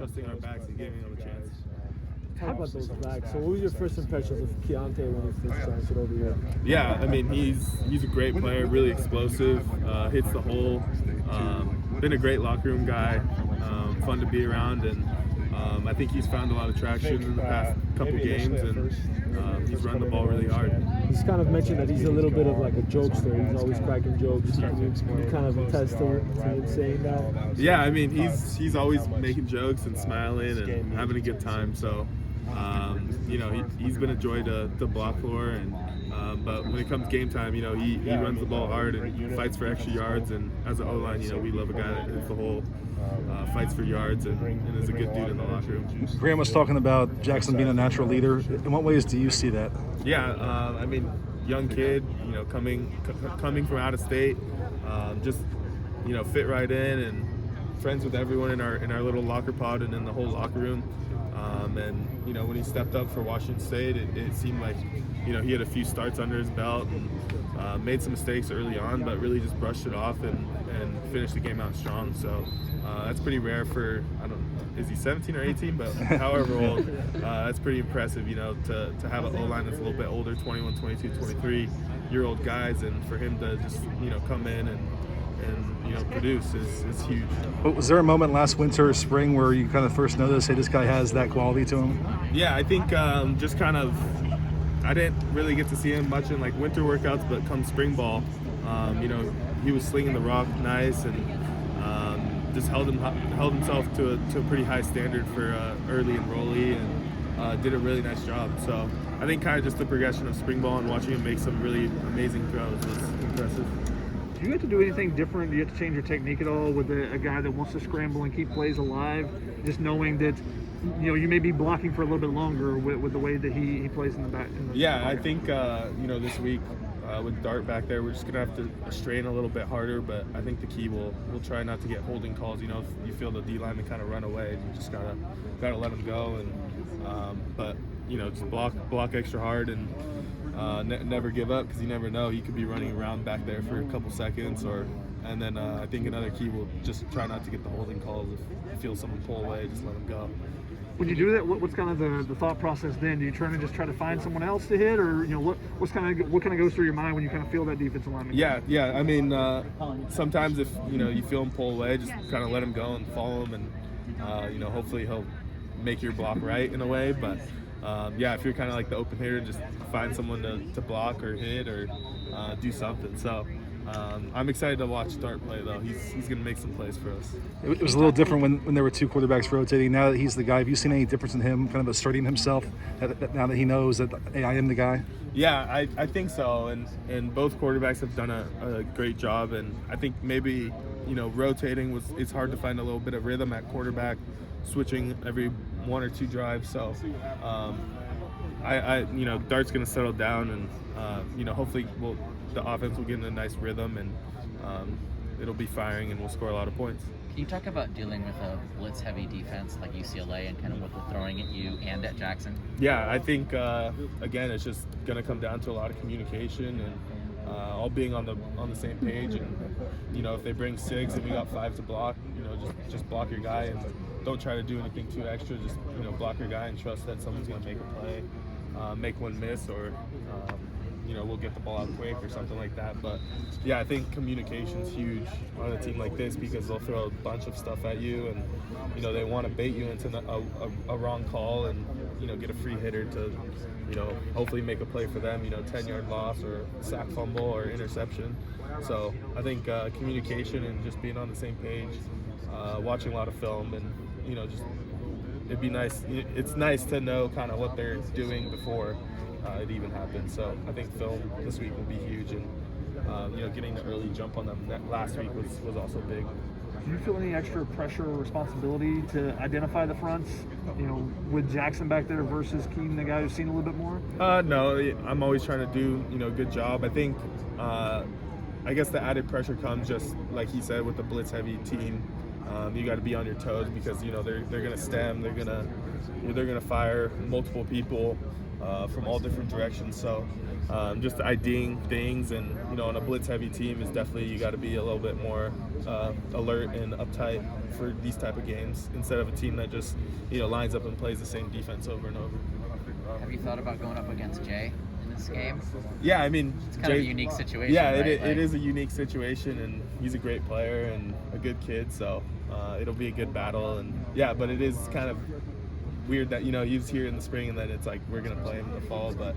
trusting our backs and giving them a chance. Talk about those backs. So what was your first impressions of Keontae when he first transferred over here? Yeah, I mean, he's a great player, really explosive, hits the hole. Been a great locker room guy, fun to be around, and I think he's found a lot of traction in the past couple games, and he's run the ball really hard. He's kind of mentioned that he's a little bit of like a jokester. He's always cracking jokes. You kind of attest to him saying that? Yeah, I mean, he's always making jokes and smiling and having a good time. So, you know, he's been a joy to block for, and but when it comes game time, you know, he runs the ball hard and fights for extra yards. And as an O-line, you know, we love a guy that hits the hole, fights for yards, and is a good dude in the locker room. Graham was talking about Jackson being a natural leader. In what ways do you see that? Yeah, I mean, young kid, you know, coming from out of state, just, you know, fit right in and friends with everyone in our little locker pod and in the whole locker room. And you know, when he stepped up for Washington State, it seemed like, you know, he had a few starts under his belt and made some mistakes early on, but really just brushed it off and finished the game out strong. So that's pretty rare for, I don't know, is he 17 or 18? But however old, that's pretty impressive, you know, to have an O-line that's a little bit older, 21, 22, 23-year-old guys, and for him to just, you know, come in and you know, produce is huge. But was there a moment last winter or spring where you kind of first noticed, hey, this guy has that quality to him? Yeah, I think just kind of, I didn't really get to see him much in like winter workouts, but come spring ball, you know, he was slinging the rock nice and just held himself to a pretty high standard for early enrollee, and did a really nice job. So I think kind of just the progression of spring ball and watching him make some really amazing throws was impressive. Do you have to do anything different? Do you have to change your technique at all with a guy that wants to scramble and keep plays alive? Just knowing that, you know, you may be blocking for a little bit longer with the way that he plays in the back. Yeah, I think, you know, this week with Dart back there, we're just going to have to strain a little bit harder, but I think the key we'll try not to get holding calls. You know, if you feel the D-lineman kind of run away, you just gotta let him go. And but, you know, just block extra hard and never give up, because you never know, he could be running around back there for a couple seconds, and then I think another key will just try not to get the holding calls. If you feel someone pull away, just let them go. When you do that, what's kind of the thought process then? Do you try to find someone else to hit, or, you know, what kind of goes through your mind when you kind of feel that defensive lineman? Yeah. I mean, sometimes if, you know, you feel him pull away, just kind of let him go and follow him, and you know, hopefully he'll make your block right in a way. But yeah, if you're kind of like the open hitter, just find someone to block or hit or do something. So I'm excited to watch Dart play, though. He's going to make some plays for us. It was a little different when there were two quarterbacks rotating. Now that he's the guy, have you seen any difference in him kind of asserting himself now that he knows that, hey, I am the guy? Yeah, I think so. And both quarterbacks have done a great job. And I think maybe, you know, rotating it's hard to find a little bit of rhythm at quarterback, switching every one or two drives. So I you know, Dart's going to settle down, and you know, hopefully the offense will get in a nice rhythm, and it'll be firing, and we'll score a lot of points. Can you talk about dealing with a blitz-heavy defense like UCLA and kind of what they're throwing at you and at Jackson? Yeah, I think again, it's just going to come down to a lot of communication and all being on the same page. And you know, if they bring 6 and we got 5 to block, you know, just block your guy and don't try to do anything too extra. Just, you know, block your guy and trust that someone's going to make a play, make one miss, or you know, we'll get the ball out quick or something like that. But yeah, I think communication's huge on a team like this, because they'll throw a bunch of stuff at you, and you know, they want to bait you into a wrong call and, you know, get a free hitter to, you know, hopefully make a play for them, you know, 10-yard loss or sack, fumble, or interception. So I think communication and just being on the same page, watching a lot of film, and, you know, just it'd be nice. It's nice to know kind of what they're doing before it even happens. So I think film this week will be huge, and you know, getting the early jump on them last week was also big. Do you feel any extra pressure or responsibility to identify the fronts, you know, with Jackson back there versus Keaton, the guy who's seen a little bit more? No, I'm always trying to do, you know, a good job. I think I guess the added pressure comes, just like he said, with the blitz heavy team. You got to be on your toes, because, you know, they're going to stem, they're going to fire multiple people. from all different directions. So just IDing things, and on a blitz-heavy team is definitely, you got to be a little bit more alert and uptight for these type of games instead of a team that just lines up and plays the same defense over and over. Have you thought about going up against Jay in this game? Yeah, I mean, It's kind of a unique situation. Yeah, right? it is a unique situation, and he's a great player and a good kid, so it'll be a good battle. And yeah, but it is kind of weird that he was here in the spring and then it's like we're gonna play him in the fall. But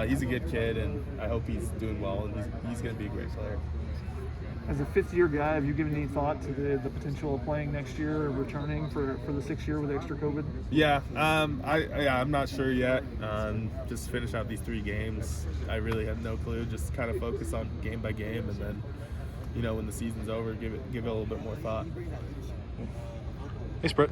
he's a good kid, and I hope he's doing well, and he's gonna be a great player. As a fifth-year guy, have you given any thought to the potential of playing next year or returning for the sixth year with extra COVID? Yeah, I'm not sure yet. Just finish out these 3 games. I really have no clue. Just kind of focus on game by game, and then when the season's over, give it a little bit more thought. Thanks, Brett.